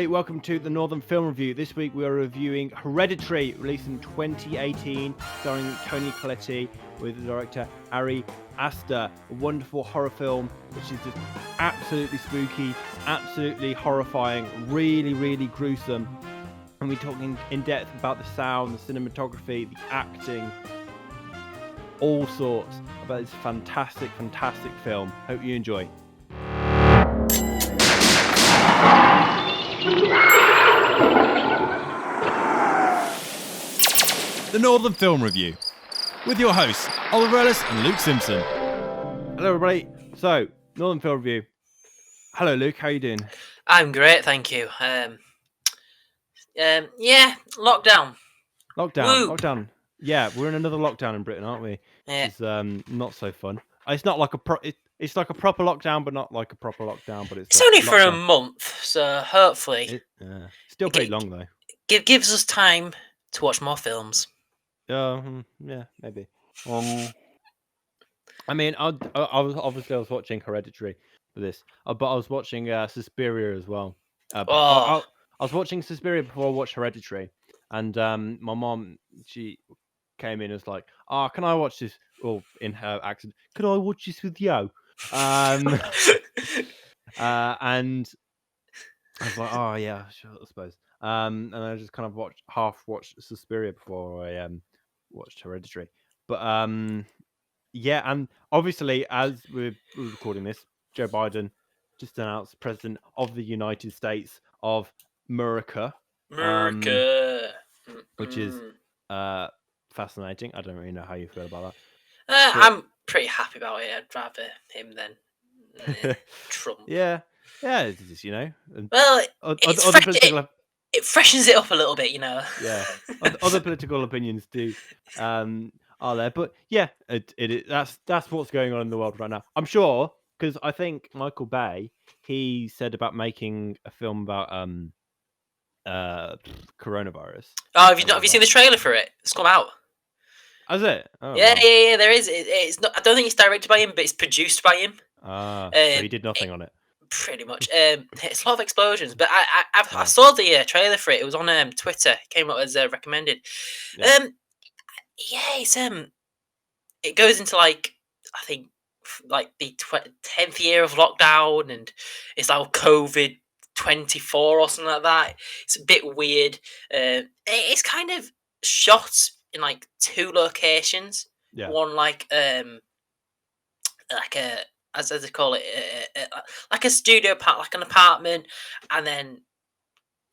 everybody, welcome to the Northern Film Review. This week we are reviewing Hereditary, released in 2018, starring Toni Collette with the director Ari Aster. A wonderful horror film which is just absolutely spooky, absolutely horrifying, really, really gruesome. And we're talking in depth about the sound, the cinematography, the acting, all sorts about this fantastic, fantastic film. Hope you enjoy. The Northern Film Review, with your hosts, Oliver Ellis and Luke Simpson. Hello everybody. So, Northern Film Review. Hello Luke, how are you doing? I'm great, thank you. Lockdown. Lockdown. Yeah, we're in another lockdown in Britain, aren't we? Yeah. It's not so fun. It's not like it's like a proper lockdown, but not like a proper lockdown. But It's only for a month, so hopefully still pretty long though. Gives us time to watch more films. Yeah, maybe. I mean, I was watching Hereditary for this, but I was watching Suspiria as well. I was watching Suspiria before I watched Hereditary, and my mom, she came in and was like, "Oh, can I watch this?" Well, in her accent, "Could I watch this with you?" And I was like, "Oh yeah, sure, I suppose." And I just kind of watched Suspiria before I watched Hereditary. But yeah, and obviously, as we're recording this, Joe Biden just announced president of the United States of America. Which is fascinating. I don't really know how you feel about that. I'm pretty happy about it. I'd rather him than Trump. Yeah, it's just, Well, it freshens it up a little bit, Yeah, other political opinions do are there, but yeah, that's what's going on in the world right now. I'm sure, because I think Michael Bay, he said about making a film about coronavirus. Oh, have you seen the trailer for it? It's come out. Has it? Oh, yeah, wow. Yeah. There is. It's not. I don't think it's directed by him, but it's produced by him. So he did nothing on it. Pretty much. It's a lot of explosions, but I saw the trailer for it. It was on Twitter. It came up as recommended. Yeah. It's it goes into I think the 10th year of lockdown, and it's like COVID 24 or something like that. It's a bit weird. It's kind of shot in two locations. Yeah. One as they call it, like a studio part, like an apartment, and then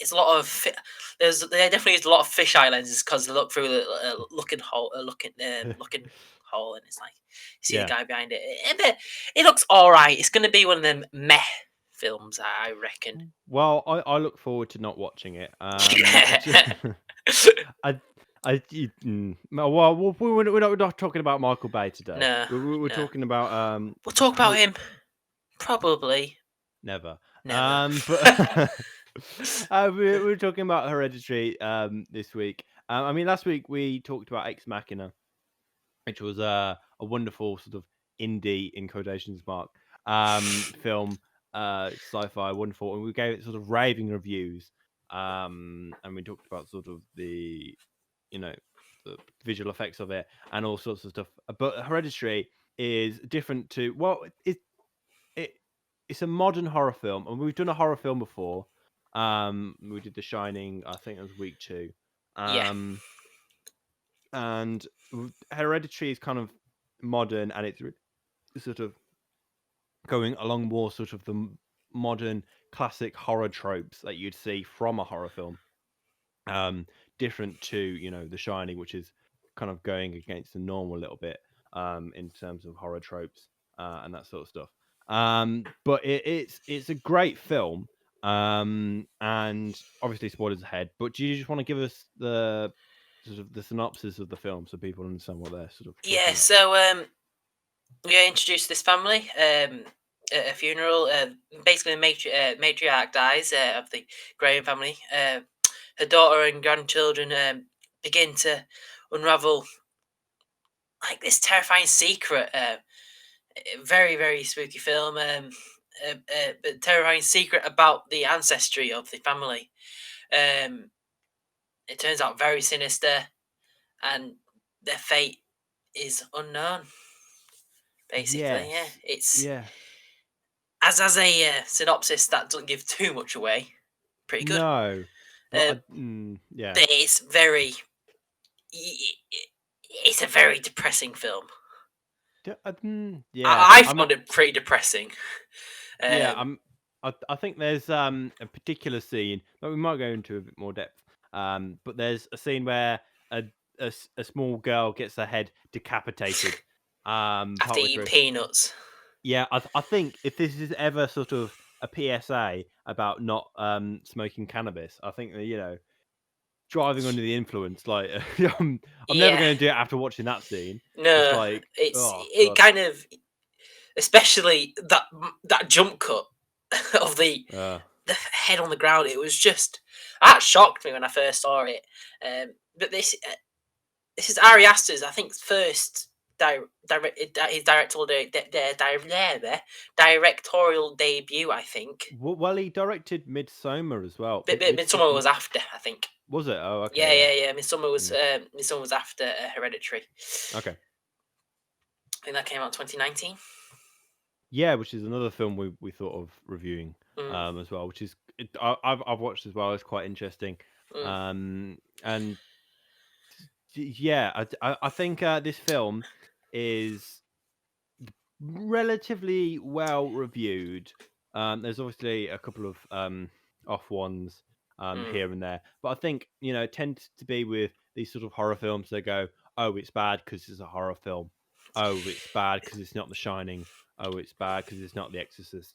it's a lot of there definitely is a lot of fisheye lenses because they look through the looking hole, looking hole, and it's like you see the guy behind it. It looks all right. It's going to be one of them meh films, I reckon. Well, I look forward to not watching it. Well, we're not talking about Michael Bay today. No, we're talking about we'll talk about him. Probably never. But we're talking about Hereditary this week. I mean, last week we talked about Ex Machina, which was a wonderful sort of indie, in quotations mark, film, sci-fi, wonderful, and we gave it sort of raving reviews. And we talked about sort of the visual effects of it and all sorts of stuff. But Hereditary is different to, well, it's a modern horror film, and we've done a horror film before. We did The Shining, I think it was week 2. And Hereditary is kind of modern, and it's sort of going along more sort of the modern classic horror tropes that you'd see from a horror film. Different to The Shining, which is kind of going against the norm a little bit in terms of horror tropes and that sort of stuff. But it's a great film, and obviously spoilers ahead. But do you just want to give us the sort of the synopsis of the film so people understand what they're sort of? Yeah. So we introduced this family at a funeral. Basically, the matriarch dies of the Graham family. Her daughter and grandchildren begin to unravel this terrifying secret. Very, very spooky film. terrifying secret about the ancestry of the family. It turns out very sinister, and their fate is unknown. Basically, yeah. Yes. It's Yeah. as a synopsis that doesn't give too much away. Pretty good. No. But yeah. But it's very. It's a very depressing film. Yeah. I found it pretty depressing. Yeah. I think there's a particular scene, but we might go into a bit more depth. But there's a scene where a small girl gets her head decapitated. After Partway eating through. peanuts. Yeah, I think if this is ever sort of a PSA about not smoking cannabis, I think that driving under the influence, like I'm never going to do it after watching that scene. No, It's like, oh it god, kind of, especially that jump cut of the head on the ground. It was just that shocked me when I first saw it. But this is Ari Aster's, I think, first his directorial debut, I think. well, he directed Midsommar as well. But Midsommar was after, I think. Was it? Oh, okay. Yeah. Midsommar was after Hereditary. Okay. I think that came out in 2019. Yeah, which is another film we thought of reviewing as well, which is I've watched as well. It's quite interesting. And yeah, I think this film is relatively well reviewed. There's obviously a couple of off ones here and there, but I think it tends to be with these sort of horror films. They go, oh, it's bad because it's a horror film. Oh, it's bad because it's not The Shining. Oh, it's bad because it's not The Exorcist.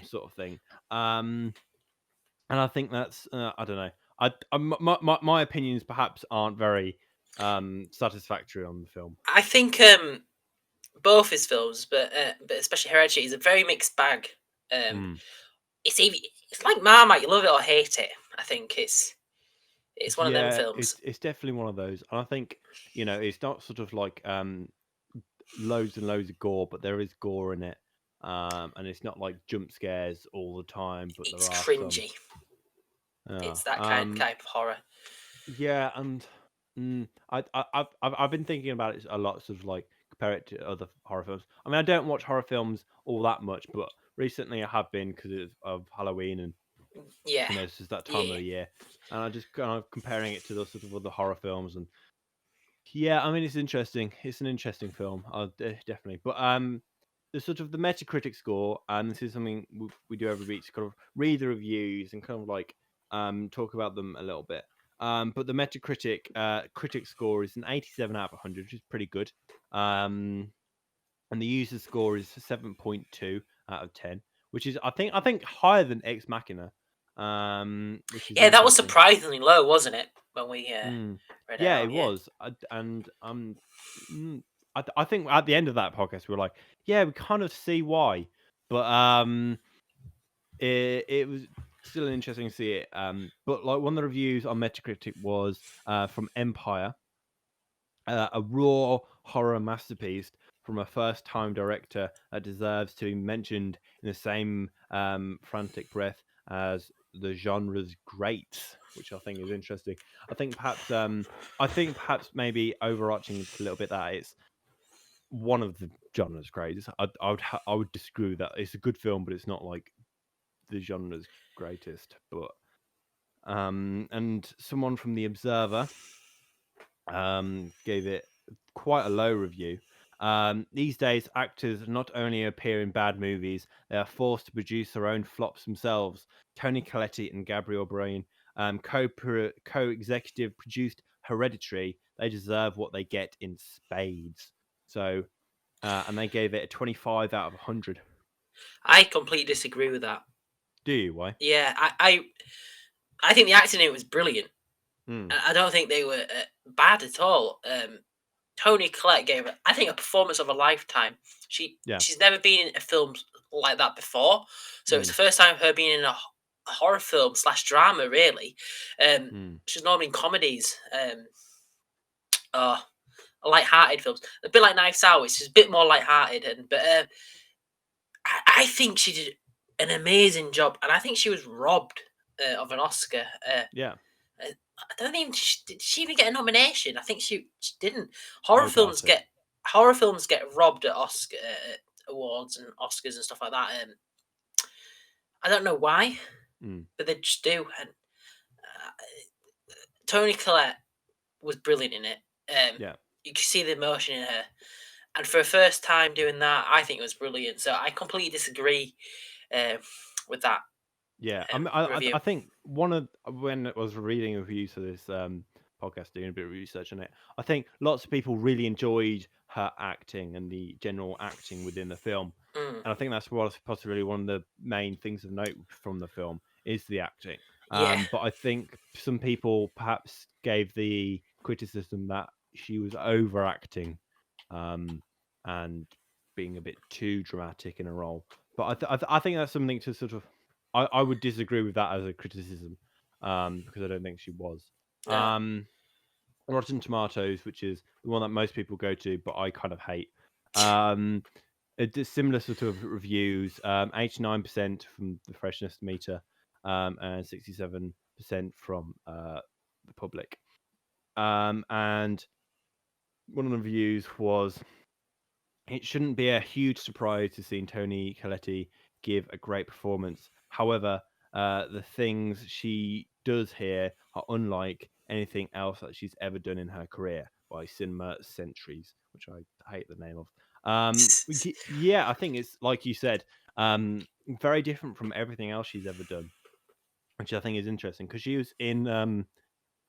Sort of thing. And I think that's I don't know. My opinions perhaps aren't very satisfactory on the film. I think both his films, but especially Hereditary, is a very mixed bag. It's like Marmite, you love it or hate it. I think it's one of them films. It's definitely one of those, and I think it's not sort of like loads and loads of gore, but there is gore in it, and it's not like jump scares all the time. But it's there are cringy. Some. It's that kind of horror. Yeah, and I've been thinking about it a lot, sort of like compare it to other horror films. I mean, I don't watch horror films all that much, but recently I have been because of Halloween and it's just that time of the year, and I just kind of comparing it to those sort of other horror films, and yeah, I mean it's interesting. It's an interesting film, definitely. But the sort of the Metacritic score, and this is something we do every week to kind of read the reviews and kind of like talk about them a little bit. But the Metacritic critic score is an 87 out of 100, which is pretty good. And the user score is 7.2 out of 10, which is I think higher than Ex Machina. Which is that was surprisingly low, wasn't it? When we read yeah, it out, it was. And I think at the end of that podcast we were like, yeah, we kind of see why, but it was still interesting to see it. But like one of the reviews on Metacritic was from Empire, a raw horror masterpiece from a first-time director that deserves to be mentioned in the same frantic breath as the genre's greats, which I think is interesting. I think perhaps maybe overarching a little bit that it's one of the genre's greats. I would disagree with that. It's a good film, but it's not like the genre's greatest. But and someone from The Observer gave it quite a low review. These days, actors not only appear in bad movies, they are forced to produce their own flops themselves. Toni Collette and Gabriel Brain co-executive produced Hereditary. They deserve what they get in spades. So, and they gave it a 25 out of 100. I completely disagree with that. Do you? Why? Yeah, I think the acting in it was brilliant. I don't think they were bad at all. Toni Collette gave it, I think, a performance of a lifetime. She's never been in a film like that before, so it's the first time of her being in a horror film / drama. Really, she's normally in comedies, light-hearted films, a bit like Knives Out, which is a bit more light-hearted. But I think she did an amazing job, and I think she was robbed of an Oscar. Yeah. I don't even did she even get a nomination? I think she didn't. I would doubt it. Horror films get robbed at Oscar awards and Oscars and stuff like that. I don't know why, but they just do. And Toni Collette was brilliant in it. Yeah. You could see the emotion in her, and for a first time doing that, I think it was brilliant. So I completely disagree with that. Yeah, Review. I think when I was reading reviews for this podcast, doing a bit of research on it, I think lots of people really enjoyed her acting and the general acting within the film, and I think that's what's possibly one of the main things of note from the film is the acting. Yeah. But I think some people perhaps gave the criticism that she was overacting, and being a bit too dramatic in a role. But I think that's something to sort of I would disagree with that as a criticism, because I don't think she was. No. Rotten Tomatoes, which is the one that most people go to, but I kind of hate. It did similar sort of reviews. 89% from the freshness meter, and 67% from the public. And one of the reviews was, it shouldn't be a huge surprise to see Toni Collette give a great performance. However, the things she does here are unlike anything else that she's ever done in her career by Cinema Centuries, which I hate the name of. Yeah, I think it's like you said, very different from everything else she's ever done, which I think is interesting because she was in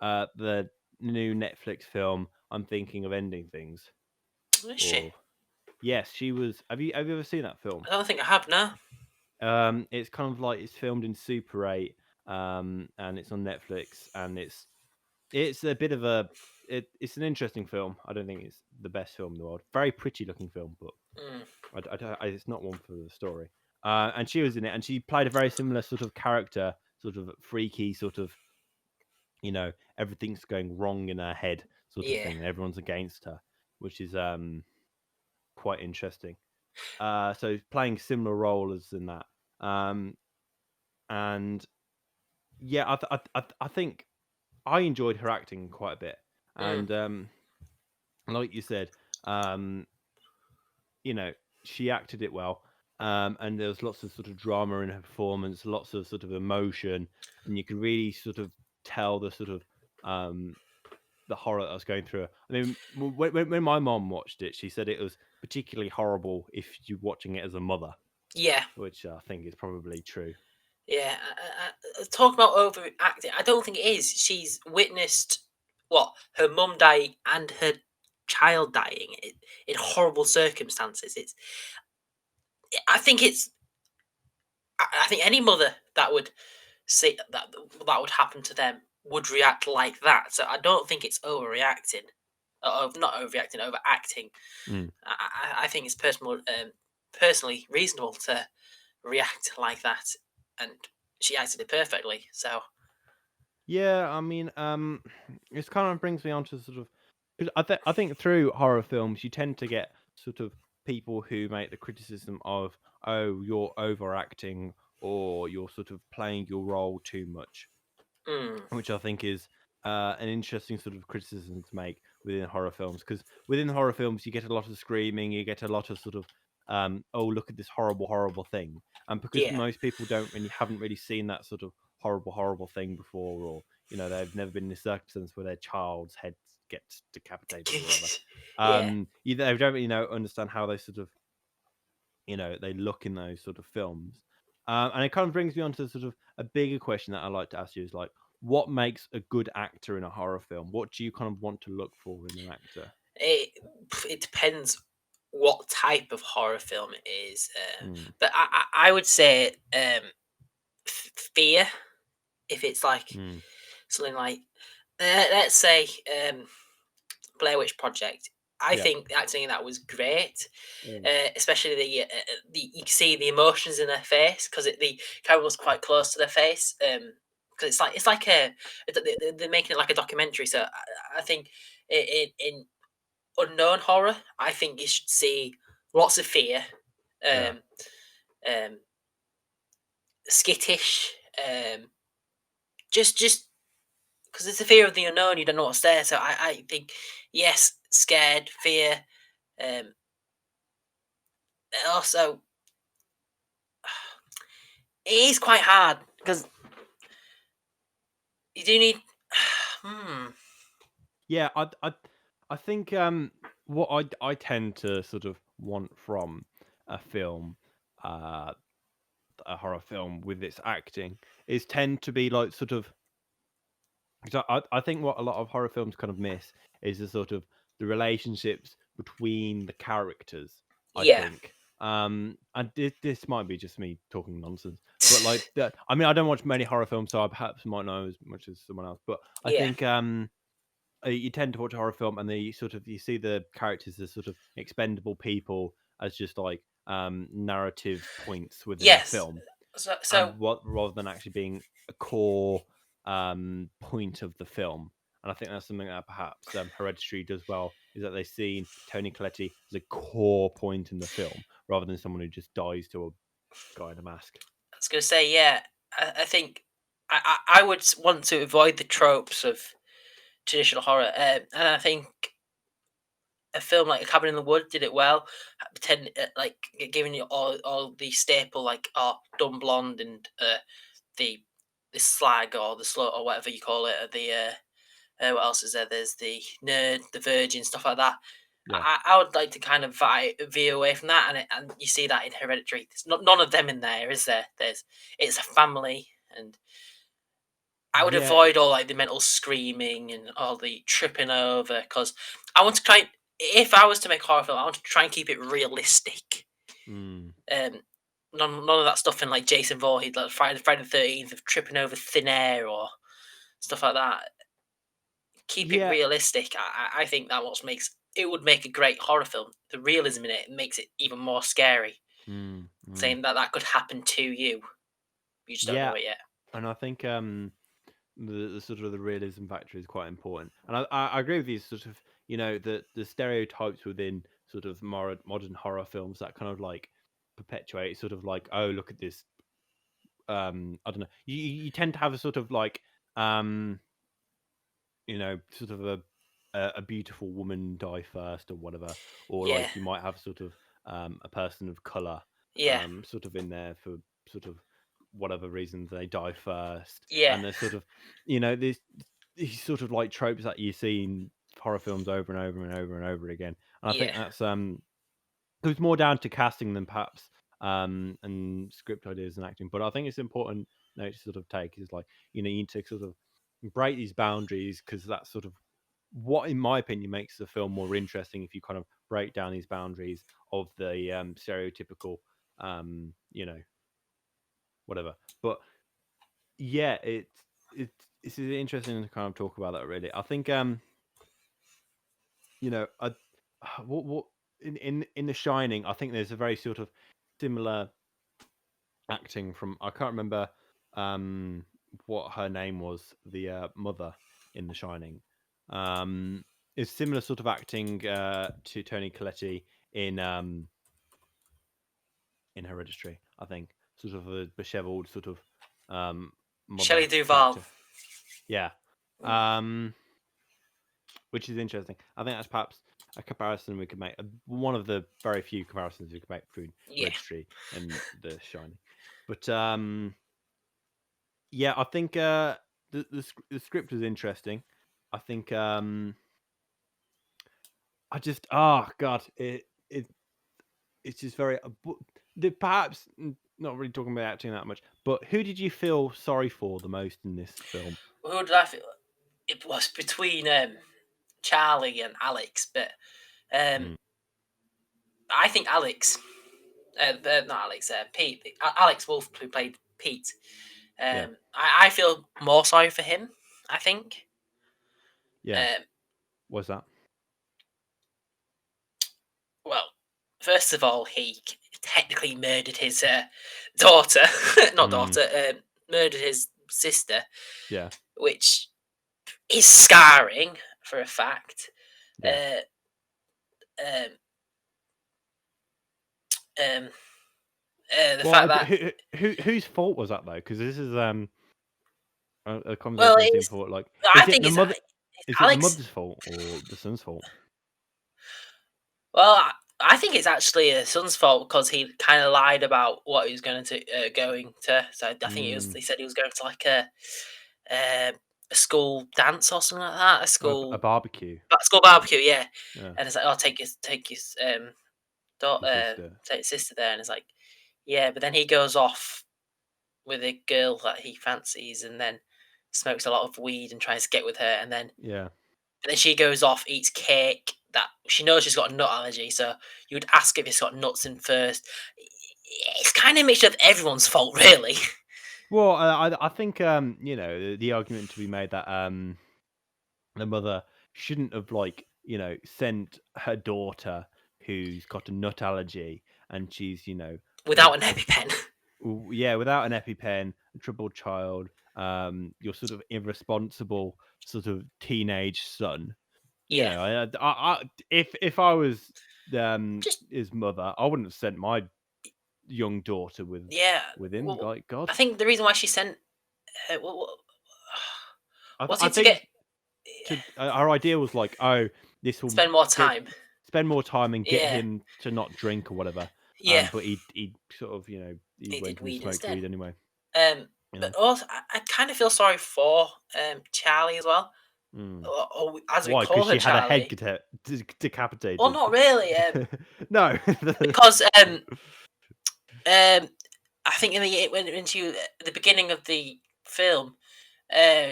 the new Netflix film I'm Thinking of Ending Things. Is she? Yes, she was. Have you ever seen that film? I don't think I have. No. It's kind of like it's filmed in Super 8, and it's on Netflix, and it's a bit of it's an interesting film. I don't think it's the best film in the world. Very pretty looking film, but it's not one for the story. And she was in it, and she played a very similar sort of character, sort of freaky, sort of, everything's going wrong in her head, sort of thing, and everyone's against her, which is quite interesting. So playing similar role as in that, and yeah, I think I enjoyed her acting quite a bit, and like you said, she acted it well, and there was lots of sort of drama in her performance, lots of sort of emotion, and you could really sort of tell the sort of the horror that was going through her. I mean, when my mom watched it, she said it was particularly horrible if you're watching it as a mother. Yeah. Which I think is probably true. Yeah. Talk about overacting. I don't think it is. She's witnessed her mum dying and her child dying in horrible circumstances. I think any mother that would see that would happen to them would react like that. So I don't think it's overreacting. Not overreacting, overacting. I think it's personally reasonable to react like that, and she acted it perfectly. So yeah, I mean, it kind of brings me on to sort of, because I think through horror films you tend to get sort of people who make the criticism of, oh, you're overacting or you're sort of playing your role too much, which I think is an interesting sort of criticism to make within horror films, because within horror films you get a lot of screaming, you get a lot of sort of oh, look at this horrible thing, and because most people haven't really seen that sort of horrible thing before, or they've never been in a circumstance where their child's head gets decapitated or whatever, they don't really understand how they sort of they look in those sort of films, and it kind of brings me on to sort of a bigger question that I'd like to ask you is like, what makes a good actor in a horror film? What do you kind of want to look for in an actor? It depends what type of horror film it is, but I would say fear. If it's like something like let's say Blair Witch Project, I think acting in that was great, especially the you can see the emotions in their face because the camera was quite close to their face. Because it's like they're making it like a documentary. So I think in unknown horror, I think you should see lots of fear, skittish, just because it's the fear of the unknown. You don't know what's there. So I think yes, scared, fear. Also, it is quite hard because you do need. Yeah, I think what I tend to sort of want from a film, a horror film with its acting, is tend to be like sort of. Because I think what a lot of horror films kind of miss is the sort of the relationships between the characters. I Yeah. think, and this might be just me talking nonsense, but like that. I mean, I don't watch many horror films, so I perhaps might know as much as someone else. But I Yeah. think you tend to watch a horror film, and you see the characters as sort of expendable people, as just like narrative points within the Yes. film, So and what rather than actually being a core point of the film. And I think that's something that perhaps Hereditary does well, is that they see Toni Collette as a core point in the film rather than someone who just dies to a guy in a mask. I was going to say, yeah, I think I would want to avoid the tropes of traditional horror, and I think a film like A Cabin in the Woods did it well, pretend like giving you all the staple like dumb blonde and the slag or the slut or whatever you call it, the what else is there? There's the nerd, the virgin, stuff like that. Yeah. I would like to kind of veer away from that, and you see that in Hereditary. There's none of them in there, is there? It's a family, and I would Yeah. avoid all like the mental screaming and all the tripping over, because I want to try. If I was to make a horror film, I want to try and keep it realistic. Mm. None of that stuff in like Jason Voorhees, like Friday the 13th, of tripping over thin air or stuff like that. Keep it Yeah. realistic. I think that what makes it would make a great horror film. The realism in it makes it even more scary. Saying that could happen to you, you just don't know it yet. And I think the sort of the realism factor is quite important. And I agree with you. Sort of, the stereotypes within sort of modern horror films that kind of like perpetuate sort of like, oh, look at this. I don't know. You tend to have a sort of like sort of a beautiful woman die first or whatever, or Yeah, like you might have sort of a person of color yeah, sort of in there for sort of whatever reasons they die first, yeah, and there's sort of these sort of like tropes that you see in horror films over and over and over and over again. And I think yeah, that's it's more down to casting than perhaps and script ideas and acting. But I think it's important note to sort of take is like, you need to sort of break these boundaries, because that's sort of what, in my opinion, makes the film more interesting, if you kind of break down these boundaries of the stereotypical whatever. But yeah, it's interesting to kind of talk about that, really. I think I what in The Shining, I think there's a very sort of similar acting from, I can't remember what her name was, the mother in The Shining. It's similar sort of acting to Toni Collette in Hereditary, I think. Sort of a dishevelled sort of mother Shelley Duvall. character. Yeah. Which is interesting. I think that's perhaps a comparison we could make. One of the very few comparisons we could make between Yeah, Hereditary and The Shining. But yeah, I think the script is interesting. I think I just god, it's just very perhaps not really talking about acting that much. But who did you feel sorry for the most in this film? who did I feel? It was between Charlie and Alex, but Mm, I think Alex, not Alex, Pete, Alex Wolf, who played Pete. yeah, I feel more sorry for him. I think. yeah. What's that? Well, first of all, he technically murdered his daughter, not daughter, murdered his sister, Yeah, which is scarring for a fact. yeah. Uh, um, um, The Well, fact that whose fault was that though? Because this is a well, conversation I've seen it's before. Like, I is it think the mother? it's Is it the Alex. mother's fault or the son's fault? Well, I think it's actually his son's fault because he kind of lied about what he was going to. So I think Mm, he said he was going to like uh, a school dance or something like that. a barbecue. School barbecue, yeah. Yeah, And it's like, oh, take your daughter, your sister. take your sister there, and it's like, yeah. But then he goes off with a girl that he fancies, and then smokes a lot of weed and tries to get with her, and then Yeah. she goes off, eats cake that she knows she's got a nut allergy. So you would ask if it's got nuts in first. It's kind of a mixture of everyone's fault, really. Well, I think the argument to be made that the mother shouldn't have sent her daughter who's got a nut allergy and she's Without an EpiPen. without an EpiPen, a troubled child, your sort of irresponsible sort of teenage son. Yeah. If I was Just his mother, I wouldn't have sent my young daughter with yeah. him. Well, Like God, I think the reason why she sent her was I it to get think our idea was like, oh, this will spend more get time. spend more time and get Yeah. him to not drink or whatever. Yeah. But he sort of he He did went and weed smoked instead. weed anyway. You know. But also I kind of feel sorry for Charlie as well. Mm. Or as we Why? call Because her she had a head Charlie. decapitated. Well, not really. No. Because I think when she at the beginning of the film,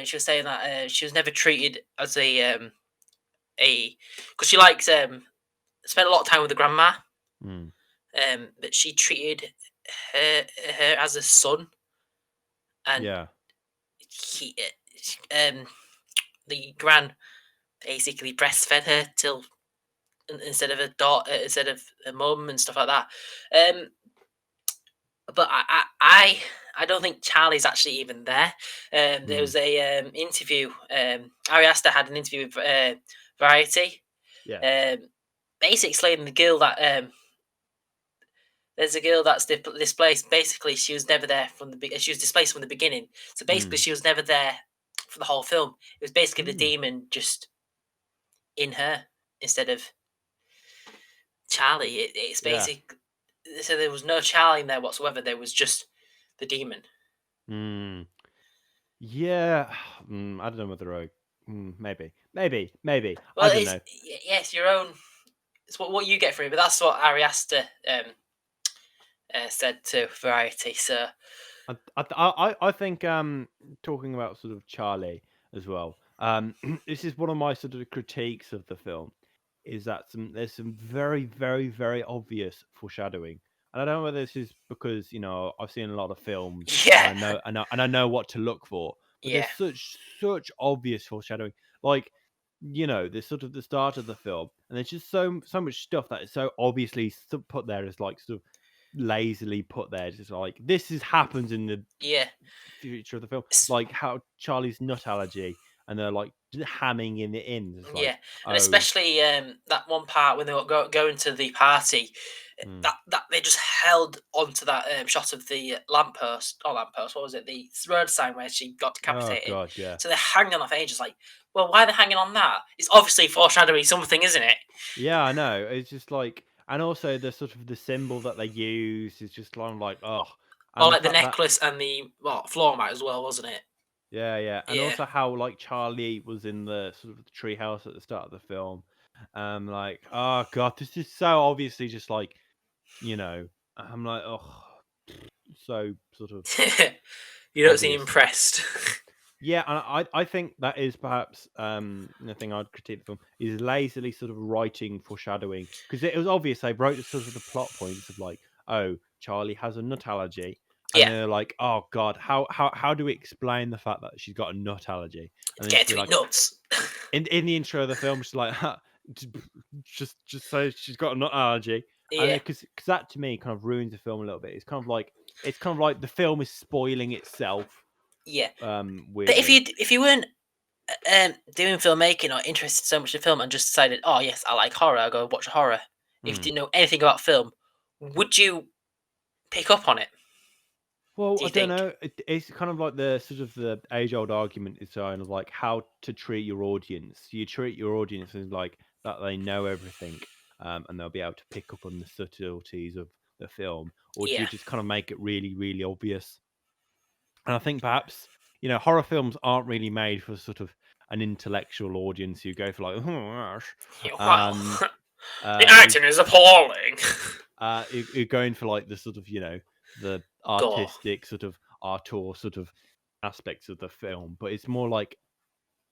she was saying that she was never treated as a because she likes spent a lot of time with the grandma, Mm. but she treated her as a son, and Yeah. he the gran basically breastfed her till instead of a daughter, instead of a mum and stuff like that. But I don't think Charlie's actually even there. There was a interview. Ari Aster had an interview with Variety. Yeah. Basically explaining the girl that there's a girl that's displaced. Basically, she was never there from the she was displaced from the beginning. So basically, she was never there for the whole film. It was basically the demon just in her instead of Charlie. It's Yeah. basic. So there was no Charlie in there whatsoever. There was just the demon. Mm. Yeah. I don't know whether maybe. Well, I don't it's know. yes, your own. It's what you get from it, but that's what Ari Aster said to Variety. So I think talking about sort of Charlie as well. This is one of my sort of critiques of the film, is that there's some very very very obvious foreshadowing, and I don't know whether this is because I've seen a lot of films yeah, and I know what to look for, but yeah, there's such obvious foreshadowing, like there's sort of the start of the film, and there's just so much stuff that is so obviously put there as like sort of lazily put there, just like this happens in the yeah. future of the film, like how Charlie's nut allergy, and they're like hamming in the ends. It's like, Yeah, and oh, especially that one part when they were going to the party, that they just held onto that shot of the lamppost, or lamppost, what was it, the road sign where she got oh decapitated. god, yeah, So they're hanging on that for ages. Like, well, why are they hanging on that? It's obviously foreshadowing something, isn't it? yeah, I know. It's just like, and also the sort of the symbol that they use is just kind of like, oh, Or and the like the fact that necklace and the floor mat as well, wasn't it? yeah, and Yeah, also how like Charlie was in the sort of the treehouse at the start of the film. Like, oh god, this is so obviously just like, I'm like, oh, so sort of you don't seem obvious. impressed. Yeah, and I think that is perhaps the thing I'd critique the film is lazily sort of writing foreshadowing, because it was obvious they wrote the sort of the plot points of like, oh, Charlie has a nut allergy, and Yeah, they're like, oh god, how do we explain the fact that she's got a nut allergy? And it's then she'd getting be to eat like, nuts. in the intro of the film, she's like, just say she's got a nut allergy, and Yeah, then because that to me kind of ruins the film a little bit. It's kind of like the film is spoiling itself, yeah. But weirdly. if you weren't doing filmmaking or interested so much in film and just decided, oh yes, I like horror, I'll go watch horror. If you Mm. didn't know anything about film, would you pick up on it? Well, Do I you don't think? know. It's kind of like the sort of the age-old argument is kind of like how to treat your audience. You treat your audience as like that they know everything, and they'll be able to pick up on the subtleties of the film, or do you Yeah. just kind of make it really, really obvious? And I think perhaps horror films aren't really made for sort of an intellectual audience who go for like, oh, gosh. Wow. um, The who acting is appalling. who go in for like the sort of the Gore. artistic sort of auteur sort of aspects of the film, but it's more like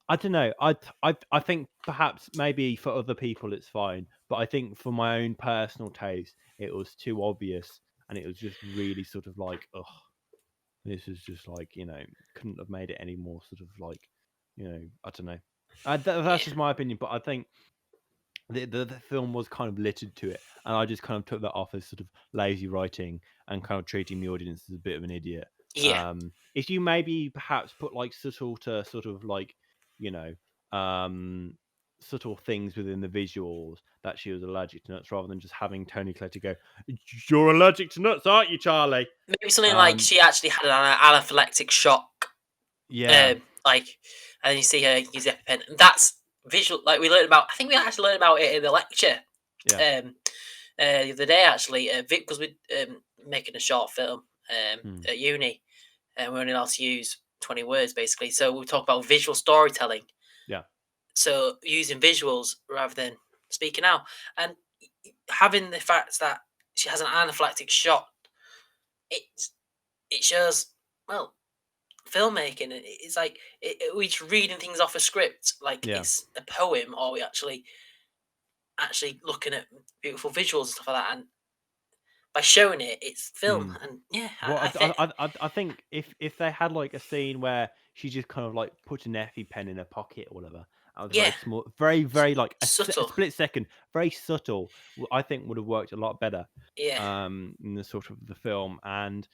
I don't know. I think perhaps maybe for other people it's fine, but I think for my own personal taste, it was too obvious, and it was just really sort of like, oh, this is just like couldn't have made it any more sort of like, I don't know. That's Yeah. just my opinion, but I think the film was kind of littered to it, and I just kind of took that off as sort of lazy writing and kind of treating the audience as a bit of an idiot. Yeah. If you maybe perhaps put like subtle to sort of like you know um subtle things within the visuals that she was allergic to nuts, rather than just having Toni Collette go, "You're allergic to nuts, aren't you, Charlie?" Maybe something like Um, she actually had an anaphylactic shock. yeah, Like, and you see her use the EpiPen. And that's visual. Like we learned about. I think we actually learned about it in the lecture. yeah, The other day actually, because we're making a short film hmm, at uni, and we're only allowed to use 20 words basically. So we talk about visual storytelling. yeah, So using visuals rather than speaking out, and having the fact that she has an anaphylactic shock, it it shows well filmmaking. It's like we just reading things off a script like yeah. it's a poem, or we actually looking at beautiful visuals and stuff like that, and by showing it, it's film. Hmm. And yeah, Well, I think I think if they had like a scene where she just kind of like put an EpiPen in her pocket or whatever, that was very yeah, small, very like a subtle. split second, very subtle. I think would have worked a lot better. Yeah, In the sort of the film, and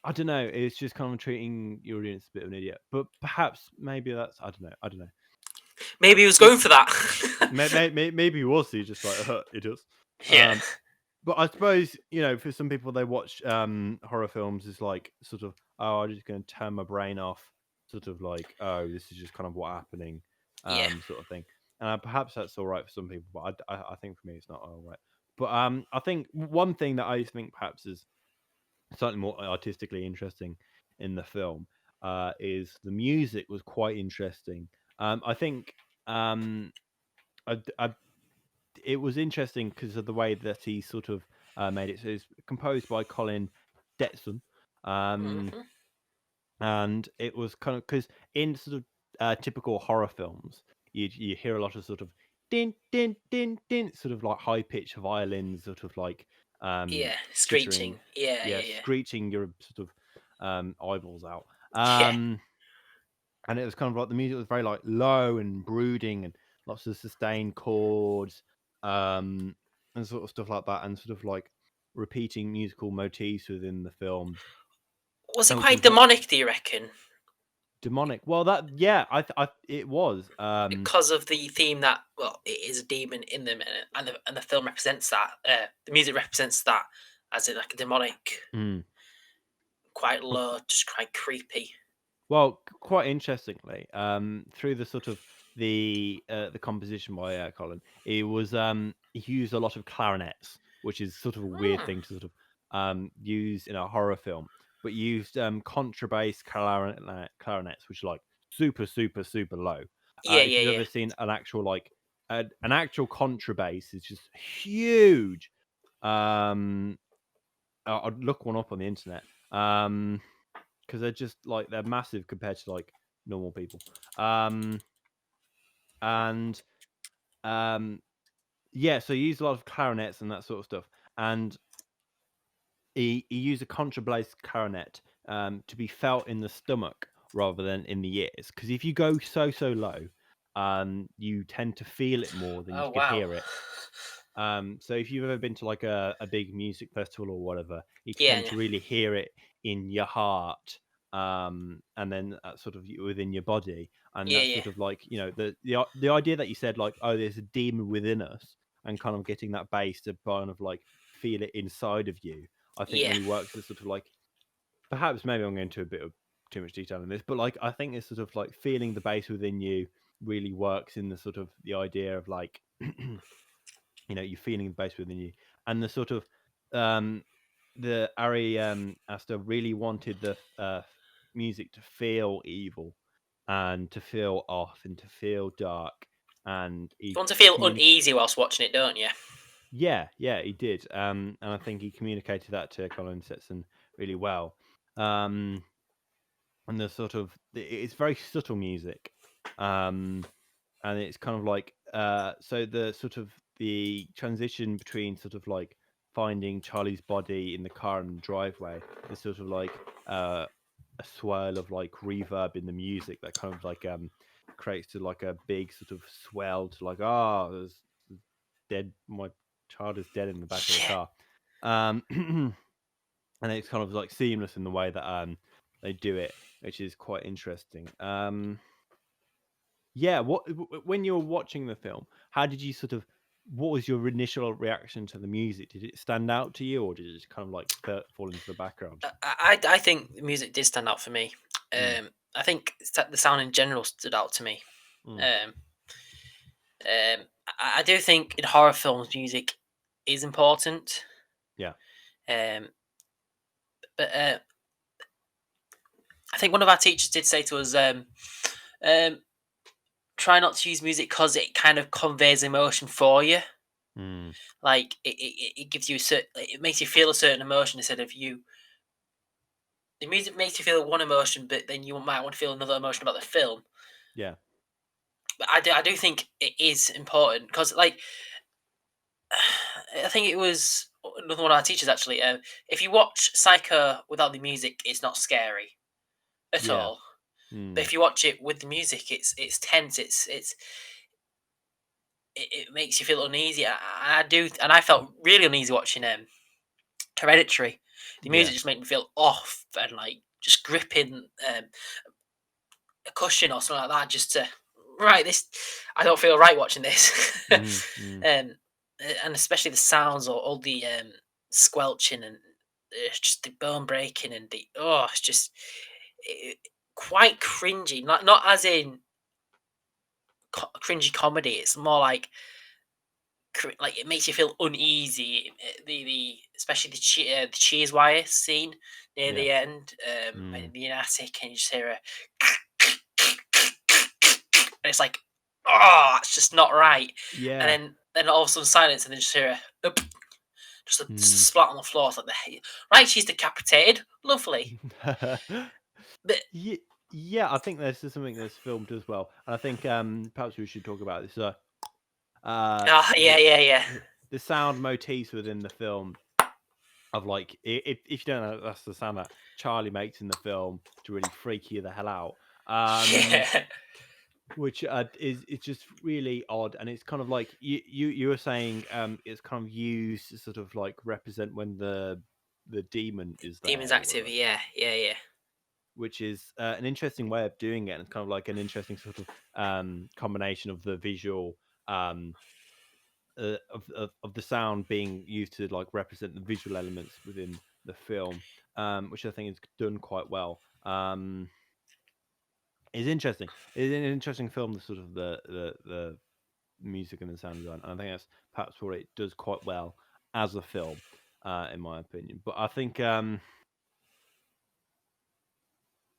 I don't know, it's just kind of treating your audience a bit of an idiot. But perhaps maybe that's I don't know. maybe he was It, going for that. maybe he was he just like idiots. Yeah, Um, But I suppose, for some people they watch horror films is like sort of, oh, I'm just going to turn my brain off, sort of like, oh, this is just kind of what's happening, yeah. sort of thing. Perhaps that's all right for some people, but I think for me it's not all right. But I think one thing that I think perhaps is slightly more artistically interesting in the film is the music was quite interesting. I think I it was interesting because of the way that he sort of made it. So it's composed by Colin Detson, um, Hmm. and it was kind of because in sort of typical horror films, you hear a lot of sort of din din din din, sort of like high pitched violins, sort of like Yeah, chittering, screeching. Yeah, yeah, yeah, yeah, screeching your sort of eyeballs out. yeah. And it was kind of like the music was very like low and brooding and lots of sustained chords, and sort of stuff like that, and sort of like repeating musical motifs within the film, Was it which quite was very demonic? Do you reckon? demonic. Well, that yeah, it was. Because of the theme that it is a demon in them, and the film represents that. The music represents that as in like a demonic, Mm. quite low, just quite creepy. Well, quite interestingly, through the sort of the composition by Colin, he used a lot of clarinets, which is sort of a weird Hmm. thing to sort of use in a horror film, but used contrabass clarinets, which are like super super super low. Yeah, If yeah, you've yeah, ever seen an actual like an actual contrabass, is just huge. I'd look one up on the internet. Because they're just like they're massive compared to like normal people. Um, and yeah, so he used a lot of clarinets and that sort of stuff, and he used a contrabass clarinet to be felt in the stomach rather than in the ears. Because if you go so low, you tend to feel it more than you Oh could wow. hear it. So if you've ever been to like a big music festival or whatever, you Yeah, tend yeah, to really hear it in your heart, and then sort of within your body, and yeah, that's yeah, sort of like the idea that you said like, oh, there's a demon within us, and kind of getting that bass to kind of like feel it inside of you. I think really works as sort of like, perhaps maybe I'm going into a bit of too much detail in this, but like I think it's sort of like feeling the bass within you really works in the sort of the idea of like you're feeling the bass within you, and the sort of the Ari Aster really wanted the music to feel evil and to feel off and to feel dark, and You want to feel uneasy whilst watching it, don't you? Yeah, he did. And I think he communicated that to Colin Stetson really well. And the sort of it's very subtle music, and it's kind of like so the sort of the transition between sort of like finding Charlie's body in the car and the driveway is sort of like a swirl of like reverb in the music that kind of like creates to like a big sort of swell to like there's dead, my child is dead in the back of the car, and it's kind of like seamless in the way that they do it, which is quite interesting. Yeah, when you were watching the film, how did you sort of, what was your initial reaction to the music? Did it stand out to you, or did it just kind of like fall into the background? I think the music did stand out for me. I think the sound in general stood out to me. I do think in horror films, music is important. Yeah. But I think one of our teachers did say to us, try not to use music because it kind of conveys emotion for you. Like it gives you it makes you feel a certain emotion instead of you. The music makes you feel one emotion, but then you might want to feel another emotion about the film. Yeah. But I do think it is important because, like, I think it was another one of our teachers actually. If you watch Psycho without the music, it's not scary at all. But if you watch it with the music, it's tense. It makes you feel uneasy. I felt really uneasy watching Hereditary. The music just made me feel off and like just gripping a cushion or something like that. Just to this, I don't feel right watching this. And especially the sounds or all the squelching and just the bone breaking and it's just quite cringy. Not as in cringy comedy. It's more like it makes you feel uneasy. The especially the cheese wire scene near the end, when the attic and you just hear and it's like, it's just not right. Yeah. And then all of a sudden silence, and then just hear just a splat on the floor. It's like, right, she's decapitated. Lovely. But yeah, I think this is something this film does well, and I think perhaps we should talk about this. yeah. The sound motifs within the film of like, if you don't know, that's the sound that Charlie makes in the film to really freak you the hell out. Which is it's just really odd, and it's kind of like you were saying, it's kind of used to sort of like represent when the demon is there. Demon's active, yeah. Which is an interesting way of doing it, and it's kind of like an interesting sort of combination of the visual of the sound being used to like represent the visual elements within the film, which I think is done quite well. It's interesting. It's an interesting film, the sort of the music and the sound design, and I think that's perhaps what it does quite well as a film, in my opinion. But I think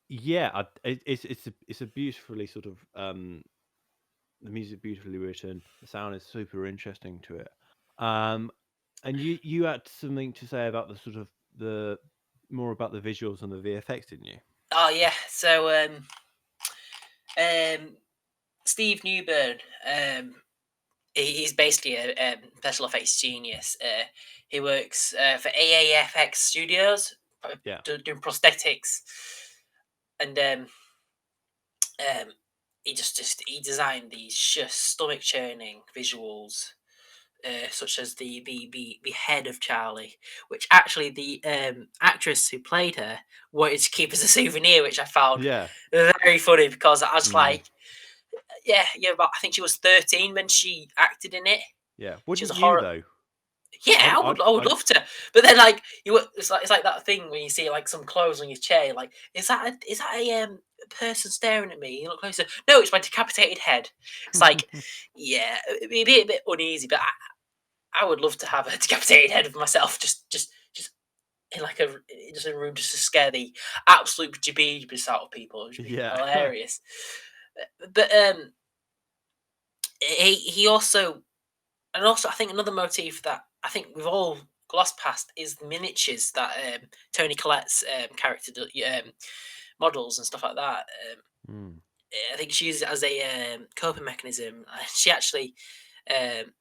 it's a beautifully sort of the music beautifully written. The sound is super interesting to it. And you had something to say about the sort of the more about the visuals and the VFX, didn't you? Oh yeah. So Steve Newburn, he's basically a special effects genius. He works for AAFX Studios, doing prosthetics, and he designed these just stomach churning visuals, such as the head of Charlie, which actually the actress who played her wanted to keep as a souvenir, which I found very funny because I was like, but I think she was 13 when she acted in it. Yeah, wouldn't she was you though? Yeah, I would love to. But then, like, it's like that thing when you see like some clothes on your chair. Like, is that a person staring at me? You look closer. No, it's my decapitated head. It's like, yeah, it'd be a bit uneasy, but I would love to have a decapitated head of myself. Just in like just a room, just to scare the absolute bejeebus out of people. It would be Yeah. hilarious. But he also. And also, I think another motif that I think we've all glossed past is the miniatures that Toni Collette's character models and stuff like that. Mm. I think she uses it as a coping mechanism. She actually um,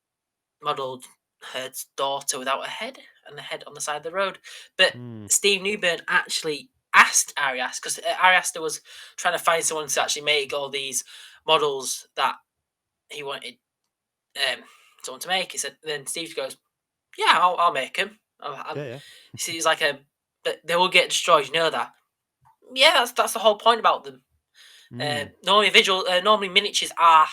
modelled her daughter without a head and the head on the side of the road. But Mm. Steve Newburn actually asked Ari Aster, because Ari Aster was trying to find someone to actually make all these models that he wanted someone to make. He said, then Steve goes, yeah, I'll make them. Yeah. He's like but they will get destroyed. You know that. Yeah, that's the whole point about them. Mm. Normally miniatures are.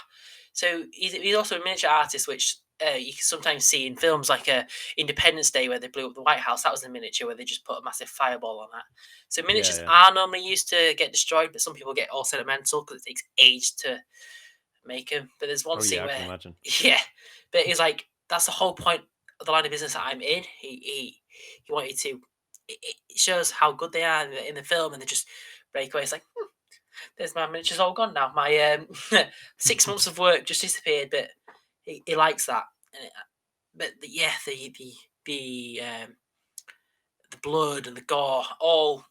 So he's also a miniature artist, which you can sometimes see in films like Independence Day, where they blew up the White House. That was a miniature where they just put a massive fireball on that. So miniatures Yeah. are normally used to get destroyed, but some people get all sentimental because it takes age to make them. But there's one Oh scene yeah, I where, can imagine. yeah, but he's like, that's the whole point of the line of business that I'm in. He wanted to. It shows how good they are in the film, and they just break away. It's like, there's my miniatures all gone now. My 6 months of work just disappeared, but he likes that. But the blood and the gore, all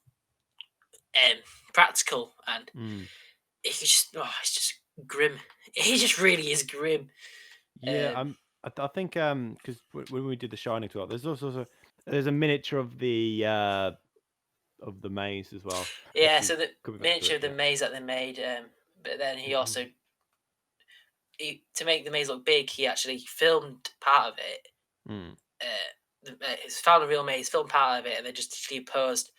practical, and Mm. it's just grim. He just really is grim. Yeah, I think because when we did The Shining as well, there's also there's a miniature of the maze as well, Yeah, which so is the coming back to miniature it. of the Yeah. maze that they made, but then he also, to make the maze look big, he actually filmed part of it. Mm. It's found a real maze, filmed part of it, and then just posed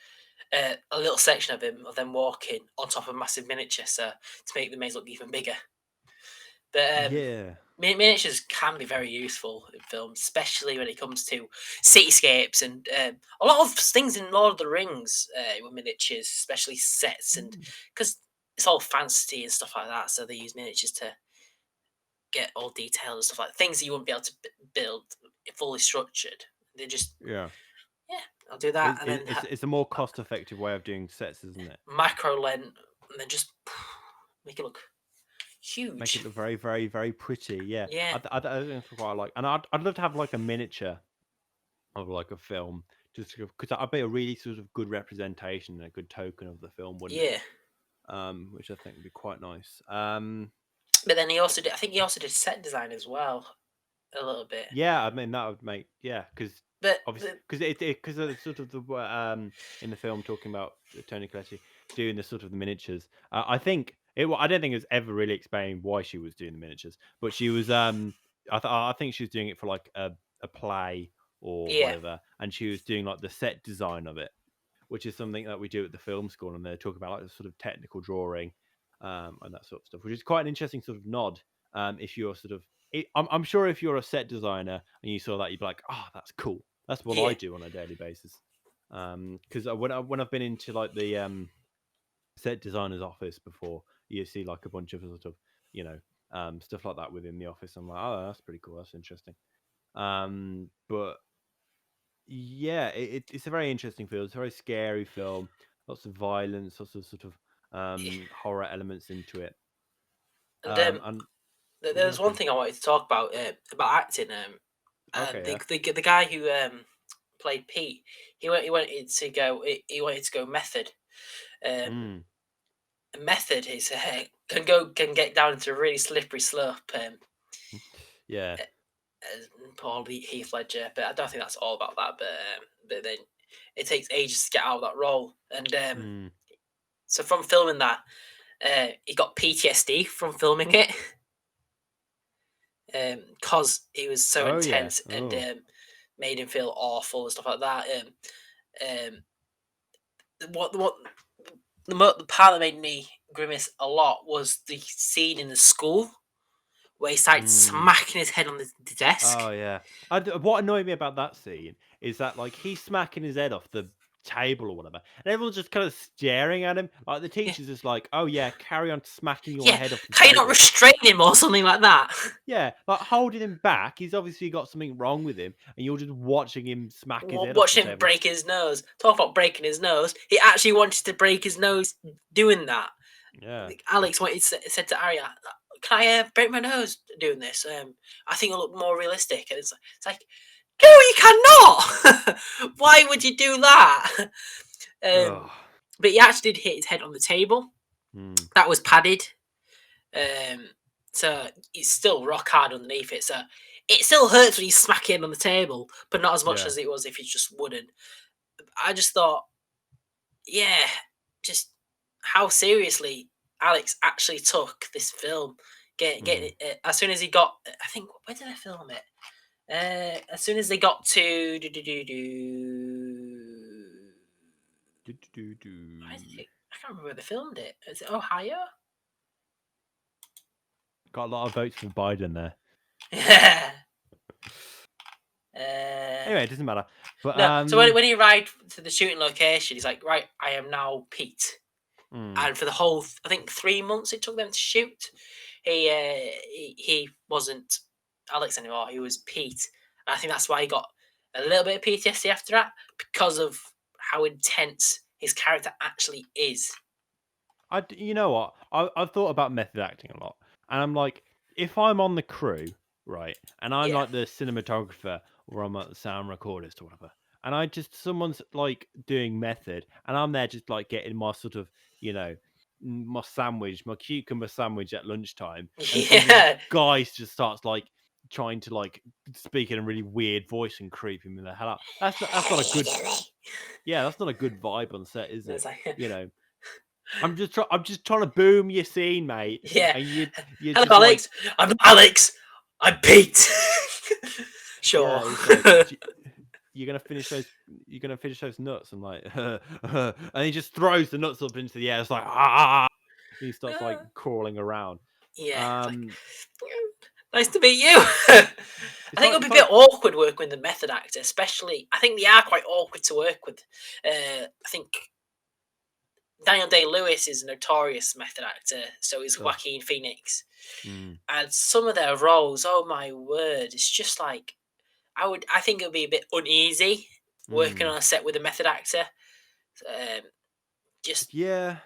a little section of them walking on top of a massive miniature, so to make the maze look even bigger. But Yeah. miniatures can be very useful in films, especially when it comes to cityscapes and a lot of things in Lord of the Rings were miniatures, especially sets, and Mm. because it's all fantasy and stuff like that, so they use miniatures to get all detailed and stuff like things that you wouldn't be able to build fully structured. They just, Yeah. yeah, I'll do that, and then It's a more cost-effective way of doing sets, isn't it? macro lens, and then just make it look Make huge. it look very, very, very pretty. Yeah, Yeah, I think that's quite like, and I'd love to have like a miniature of like a film, just because that'd be a really sort of good representation and a good token of the film, wouldn't it? yeah. Which I think would be quite nice. But then I think he also did set design as well, a little bit. Yeah, I mean that would make, yeah, because But obviously because it's sort of the in the film talking about Toni Collette doing the sort of the miniatures. I think I don't think it was ever really explained why she was doing the miniatures, but she was I think she was doing it for like a play or yeah, whatever, and she was doing like the set design of it, which is something that we do at the film school, and they're talking about like the sort of technical drawing, and that sort of stuff, which is quite an interesting sort of nod. If you're sort of, I'm sure if you're a set designer and you saw that, you'd be like, "Oh, that's cool. That's what yeah, I do on a daily basis." Because when I've been into like the set designer's office before, you see like a bunch of sort of, you know, stuff like that within the office. I'm like, "Oh, that's pretty cool. That's interesting." But yeah, it's a very interesting film. It's a very scary film. Lots of violence, lots of sort of yeah. horror elements into it. And And there yeah, was one okay, thing I wanted to talk about acting. okay, yeah. The guy who played Pete, he wanted to go. He wanted to go method. Um, Mm, method is can get down into a really slippery slope. yeah. Paul Heath Ledger, but I don't think that's all about that. But then it takes ages to get out of that role, and Mm. so from filming that, he got PTSD from filming it, because it was so Oh yeah. intense and Oh. made him feel awful and stuff like that. Um, what the part that made me grimace a lot was the scene in the school where he started smacking his head on the desk. Oh yeah. What annoyed me about that scene is that like he's smacking his head off the table or whatever, and everyone's just kind of staring at him. Like the teacher's just like, "Oh yeah, carry on smacking your Yeah, head off the can you not table." restrain him or something like that? Yeah, like holding him back. He's obviously got something wrong with him, and you're just watching him smack his head off the Watching him table. break his nose. Talk about breaking his nose. He actually wanted to break his nose doing that. Yeah. Alex said to Arya, "Can I break my nose doing this? I think it'll look more realistic." And it's like, no, you cannot. Why would you do that? But he actually did hit his head on the table. That was padded. So it's still rock hard underneath it. So it still hurts when you smack it on the table, but not as much as it was if it's just wooden. I just thought, yeah, just how seriously Alex actually took this film. Getting it, as soon as he got, I think, where did I film it? As soon as they got to I can't remember where they filmed it. Is it Ohio? Got a lot of votes for Biden there. Anyway, it doesn't matter. But no, so when he arrived to the shooting location, he's like, "Right, I am now Pete." And for the whole, I think 3 months it took them to shoot, he wasn't Alex anymore. He was Pete. And I think that's why he got a little bit of PTSD after that, because of how intense his character actually is. You know what? I've thought about method acting a lot, and I'm like, if I'm on the crew, right, and I'm like the cinematographer, or I'm like the sound recordist or whatever, and someone's like doing method, and I'm there just like getting my sort of, my sandwich, my cucumber sandwich at lunchtime, and some guy just starts like trying to like speak in a really weird voice and creeping me the hell out. That's not a good. Yeah, that's not a good vibe on set, is it? I'm just trying to boom your scene, mate. Yeah. And you Hello, just Alex. like, I'm not Alex. I'm Pete. Sure. Yeah, like, you're gonna finish those nuts, and like, and he just throws the nuts up into the air. It's like, ah. He starts like crawling around. Yeah. Nice to meet you. I think it'll be a bit awkward working with the method actor, especially. I think they are quite awkward to work with. I think Daniel Day-Lewis is a notorious method actor, so is Joaquin Phoenix. And some of their roles, oh my word, it's just like I think it would be a bit uneasy working on a set with a method actor. I just like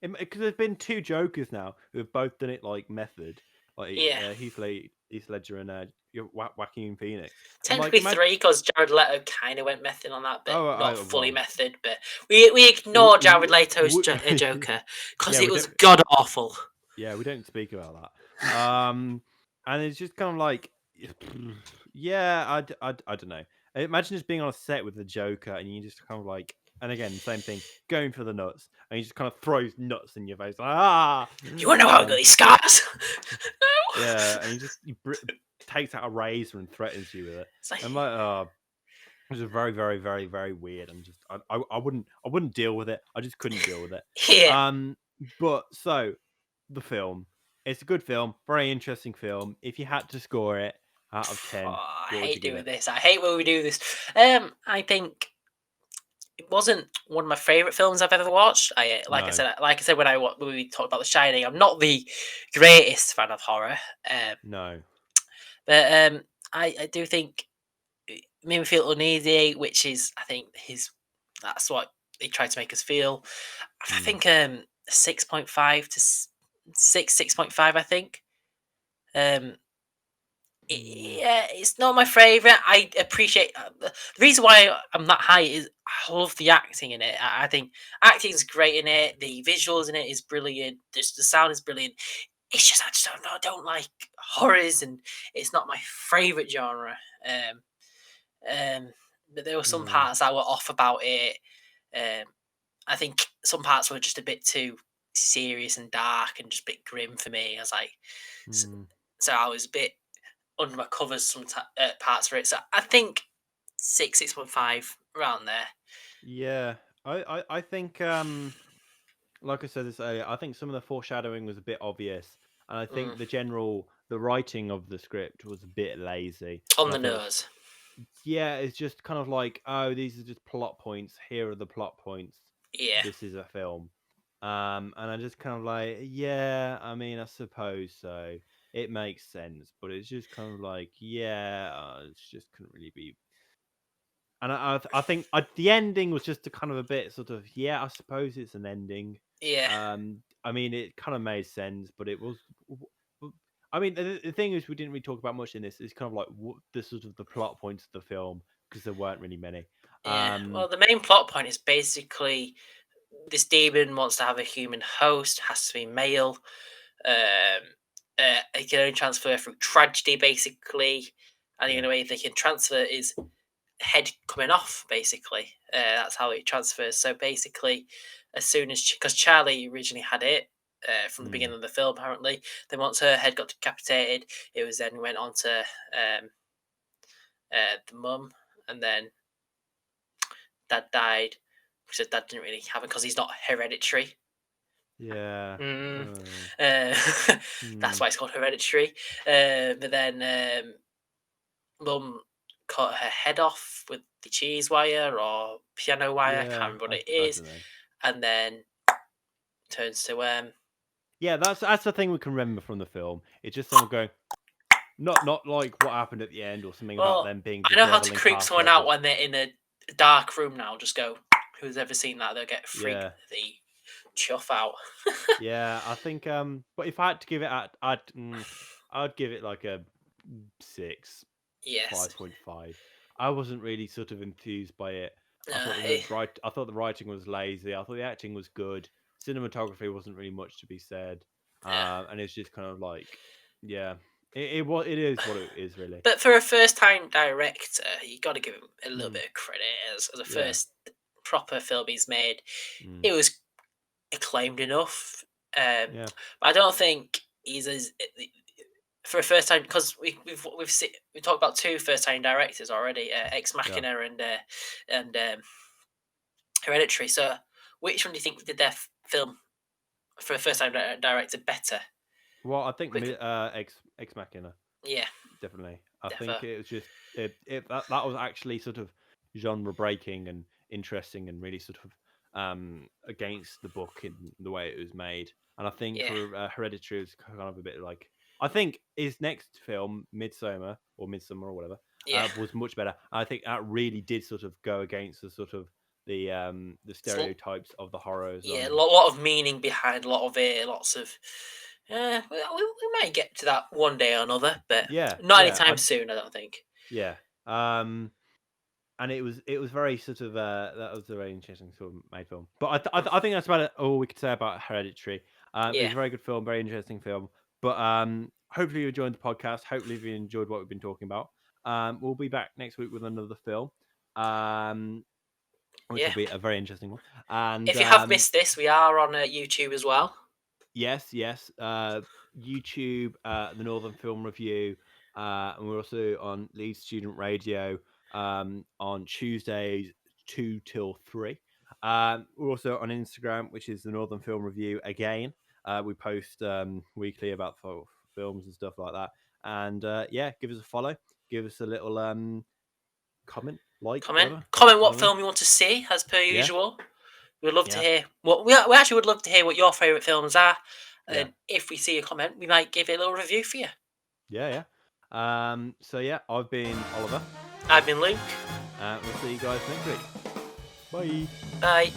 because there's been two Jokers now who have both done it like method, like Heath Ledger and Joaquin Phoenix. Technically three, because Jared Leto kind of went method on that, but not fully method. But we ignore Jared Leto's Joker because it was god awful. Yeah, we don't speak about that. And it's just kind of like, I don't know. Imagine just being on a set with the Joker and you just kind of like, and again, same thing, going for the nuts, and he just kind of throws nuts in your face. Like, ah! You want to know how I got these scars? No. Yeah, and he takes out a razor and threatens you with it. I'm like, oh, it was very, very, very, very weird. I'm just, I wouldn't deal with it. I just couldn't deal with it. Yeah. But so the film, it's a good film, very interesting film. If you had to score it out of 10, I hate doing this. I hate when we do this. I think it wasn't one of my favorite films I've ever watched. I said when we talked about The Shining, I'm not the greatest fan of horror. No, but I do think it made me feel uneasy, which is I think that's what they tried to make us feel. I think 6.5 to 6.5. I think. Yeah, it's not my favorite. I appreciate the reason why I'm that high is I love the acting in it. I think acting is great in it. The visuals in it is brilliant. The sound is brilliant. It's just I just don't like horrors, and it's not my favorite genre. But there were some parts that were off about it. I think some parts were just a bit too serious and dark and just a bit grim for me. I was like, so I was a bit under my covers some parts for it. So I think 6.5 around there. Yeah, I think like I said this earlier, I think some of the foreshadowing was a bit obvious, and I think the writing of the script was a bit lazy. On And the I felt, nose. yeah, it's just kind of like, oh, these are just plot points. Here are the plot points. Yeah. This is a film. And I just kind of like, yeah, I mean, I suppose so. It makes sense, but it's just kind of like, yeah, it just couldn't really be. And I think the ending was just a kind of a bit sort of, yeah, I suppose it's an ending. Yeah. I mean, it kind of made sense, but it was. I mean, the thing is, we didn't really talk about much in this. It's kind of like the sort of the plot points of the film because there weren't really many. Yeah. Well, the main plot point is basically this demon wants to have a human host, has to be male. It can only transfer through tragedy, basically. And the only way they can transfer is head coming off, basically. That's how it transfers. So basically, as soon as, because Charlie originally had it from the beginning of the film, apparently, then once her head got decapitated, it was then went on to the mum, and then dad died. Because dad didn't really have it because he's not hereditary. Yeah. That's why it's called Hereditary. But then mum cut her head off with the cheese wire or piano wire. I can't remember what it is. And then turns to yeah, that's the thing we can remember from the film. It's just someone going, not like what happened at the end or something about them being. I know how to creep someone out when they're in a dark room now. Just go. Who's ever seen that? They'll get freaked the chuff out. Yeah, I think. But if I had to give it, I'd give it like a 6. Yes. 5.5. I wasn't really sort of enthused by it. I thought the writing was lazy. I thought the acting was good. Cinematography wasn't really much to be said. And it's just kind of like, yeah, it is what it is really. But for a first-time director, you got to give him a little bit of credit as a first proper film he's made. It was acclaimed enough. But I don't think he's as for a first time, because we've talked about 2 first-time directors already, Ex Machina and Hereditary. So, which one do you think did their film for a first-time director better? Well, I think Ex Machina. Yeah, definitely. I think it was just that was actually sort of genre breaking and interesting and really sort of against the book in the way it was made. And I think for Hereditary was kind of a bit like, I think his next film, Midsummer or whatever, was much better. I think that really did sort of go against the sort of the stereotypes of the horror. Yeah, a lot of meaning behind a lot of it. Lots of. We might get to that one day or another, but not anytime soon. I don't think. Yeah. And it was very sort of that was a very interesting sort of made film. But I think that's about all we could say about Hereditary. It was a very good film, very interesting film. But hopefully you enjoyed the podcast. Hopefully you enjoyed what we've been talking about. We'll be back next week with another film. Which will be a very interesting one. And if you have missed this, we are on YouTube as well. Yes. YouTube, the Northern Film Review, and we're also on Leeds Student Radio on Tuesdays 2 till 3. We're also on Instagram, which is the Northern Film Review again. We post weekly about films and stuff like that. And give us a follow, give us a little comment what film you want to see, as per usual. We'd love to hear what we actually would love to hear what your favourite films are. And if we see a comment, we might give it a little review for you. Yeah. So I've been Oliver. I've been Luke. We'll see you guys next week. Bye. Bye.